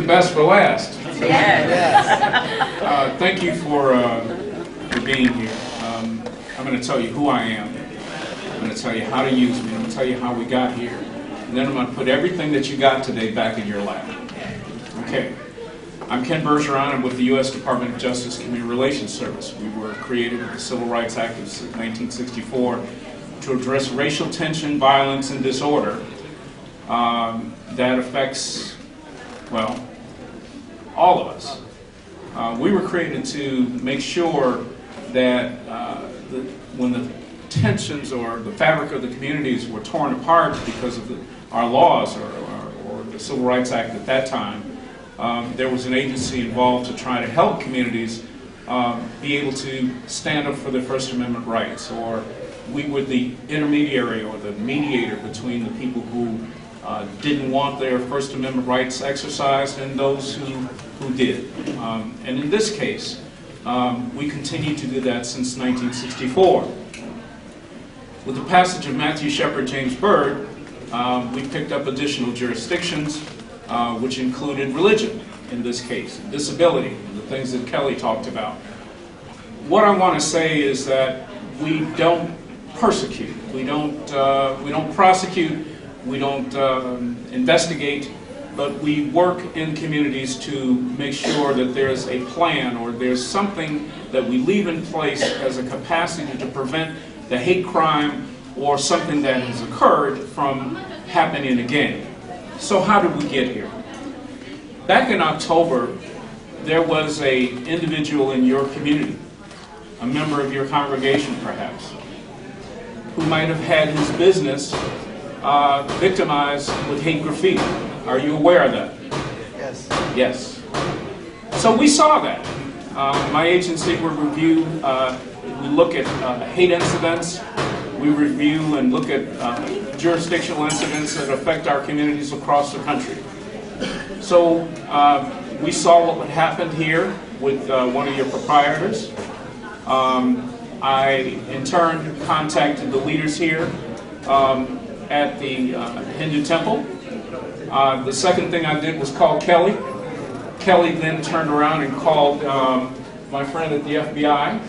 Best for last. Yes. Thank you for being here. I'm going to tell you who I am. I'm going to tell you how to use me. I'm going to tell you how we got here. And then I'm going to put everything that you got today back in your lap. Okay. I'm Ken Bergeron. I'm with the U.S. Department of Justice Community Relations Service. We were created with the Civil Rights Act of 1964 to address racial tension, violence, and disorder that affects, well, all of us. We were created to make sure that when the tensions or the fabric of the communities were torn apart because of our laws or the Civil Rights Act at that time, there was an agency involved to try to help communities be able to stand up for their First Amendment rights. Or we were the intermediary or the mediator between the people who didn't want their First Amendment rights exercised and those who did. And in this case, we continue to do that since 1964. With the passage of Matthew Shepard James Byrd, we picked up additional jurisdictions, which included religion in this case, disability, the things that Kelly talked about. What I want to say is that we don't persecute, we don't prosecute, we don't investigate, but we work in communities to make sure that there's a plan or there's something that we leave in place as a capacity to prevent the hate crime or something that has occurred from happening again. So how did we get here? Back in October, there was an individual in your community, a member of your congregation perhaps, who might have had his business victimized with hate graffiti. Are you aware of that? Yes. Yes. So we saw that. My agency will review, we look at hate incidents, we review and look at jurisdictional incidents that affect our communities across the country. So we saw what happened here with one of your proprietors. I in turn contacted the leaders here at the Hindu temple. The second thing I did was call Kelly. Kelly then turned around and called my friend at the FBI,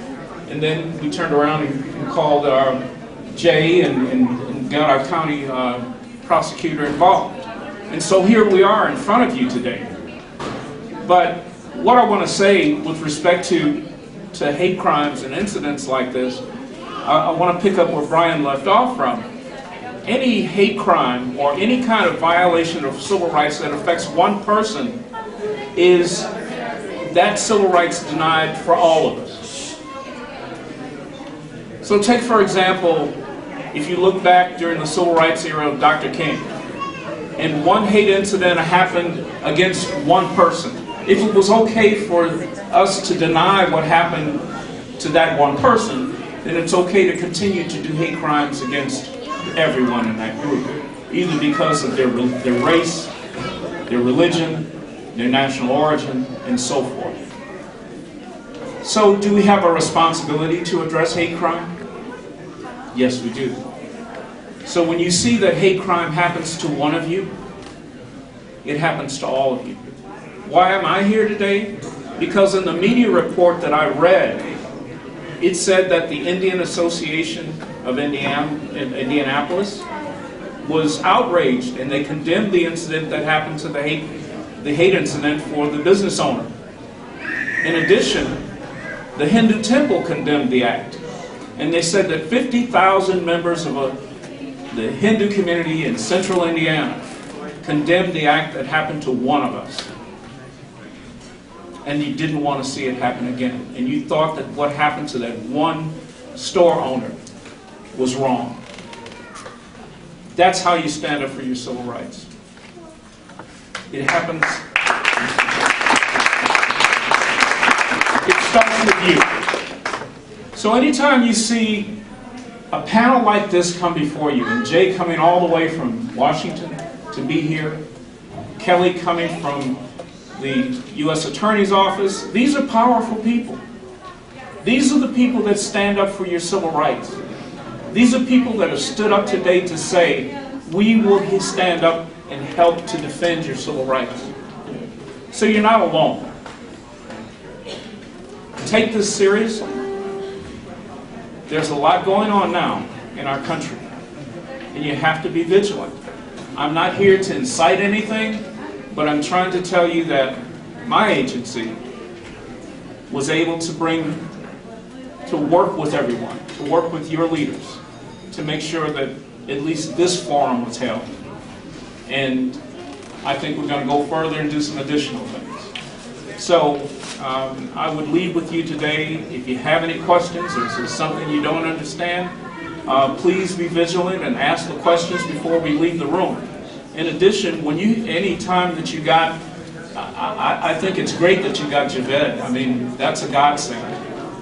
and then we turned around and called Jay and got our county prosecutor involved. And so here we are in front of you today. But what I want to say with respect to hate crimes and incidents like this, I want to pick up where Brian left off from. Any hate crime or any kind of violation of civil rights that affects one person is that civil rights denied for all of us. So take, for example, if you look back during the civil rights era of Dr. King, and one hate incident happened against one person. If it was okay for us to deny what happened to that one person, then it's okay to continue to do hate crimes against everyone in that group, either because of their race, their religion, their national origin, and so forth. So do we have a responsibility to address hate crime? Yes, we do. So when you see that hate crime happens to one of you, it happens to all of you. Why am I here today? Because in the media report that I read, it said that the Indian Association of Indianapolis was outraged, and they condemned the incident that happened to the hate incident for the business owner. In addition, the Hindu temple condemned the act, and they said that 50,000 members of the Hindu community in central Indiana condemned the act that happened to one of us. And you didn't want to see it happen again. And you thought that what happened to that one store owner was wrong. That's how you stand up for your civil rights. It happens. It starts with you. So anytime you see a panel like this come before you, and Jay coming all the way from Washington to be here, Kelly coming from the U.S. Attorney's Office, these are powerful people. These are the people that stand up for your civil rights. These are people that have stood up today to say, we will stand up and help to defend your civil rights. So you're not alone. Take this seriously. There's a lot going on now in our country, and you have to be vigilant. I'm not here to incite anything, but I'm trying to tell you that my agency was able to work with everyone, to work with your leaders, to make sure that at least this forum was held. And I think we're going to go further and do some additional things. So I would leave with you today, if you have any questions or if there's something you don't understand, please be vigilant and ask the questions before we leave the room. In addition, any time that you got, I think it's great that you got Javed. I mean, that's a godsend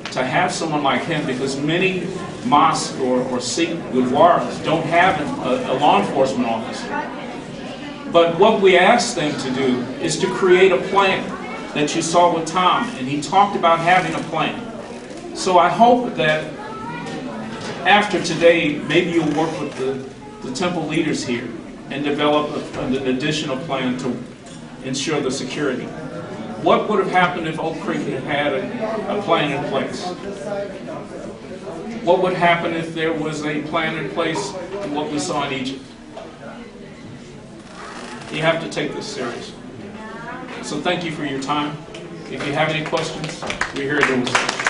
to have someone like him, because many mosques or Sikh gurdwaras don't have a law enforcement officer. But what we asked them to do is to create a plan that you saw with Tom, and he talked about having a plan. So I hope that after today, maybe you'll work with the temple leaders here and develop an additional plan to ensure the security. What would have happened if Oak Creek had had a plan in place? What would happen if there was a plan in place in what we saw in Egypt? You have to take this seriously. So thank you for your time. If you have any questions, we're here to listen.